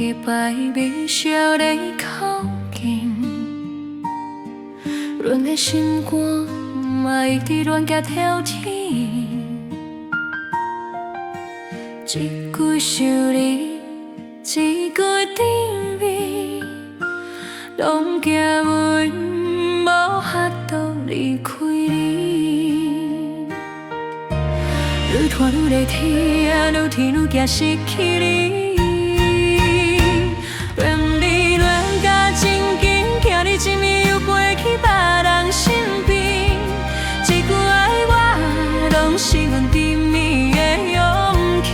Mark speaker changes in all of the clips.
Speaker 1: 一摆微笑在靠近，阮的心肝嘛一直乱夹挑剔。一句想你，一句甜蜜，拢惊阮无法度离开你。愈拖愈在天，愈天愈惊失去你。怨你恋甲真紧，惊你一暝又飞去别人身边。一句爱我，拢是阮甜蜜的勇气。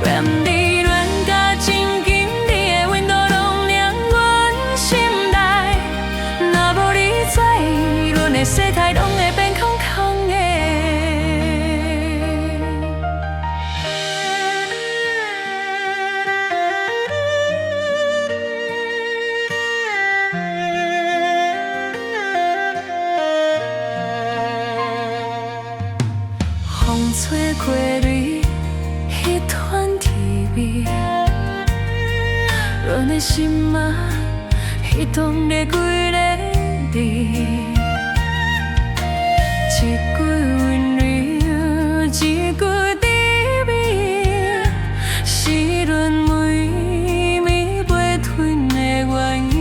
Speaker 1: 怨你恋甲真紧，你的温度拢凉阮心内。若无你在，阮的世界拢会变空空的。风吹过蕊，迄团甜味，阮的心嘛，迄当在几个你。一句温柔，一句甜蜜，是阮每暝袂吞的原因。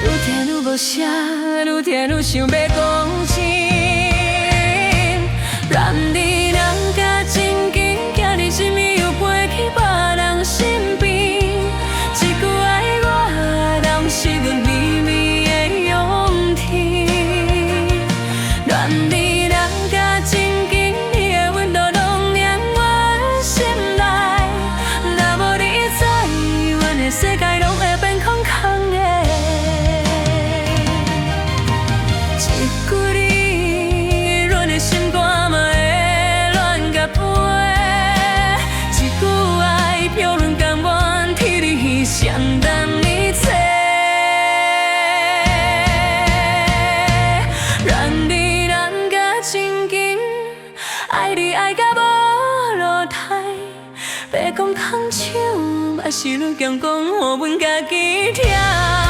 Speaker 1: 愈听愈无声，愈听愈想要讲真。怨你恋甲真紧，惊你一暝又飞去别人身边。一句爱我，拢是阮秘密的勇气。怨你恋甲真紧，你的温度拢凉阮心内。若无你在，阮的世界拢会变空空的。一句你，阮的心肝嘛。一句爱飘软甘愿替你承担一切，怨你恋甲真紧，爱你爱甲无落台，白讲空手，嘛是愈强讲，予阮家己疼。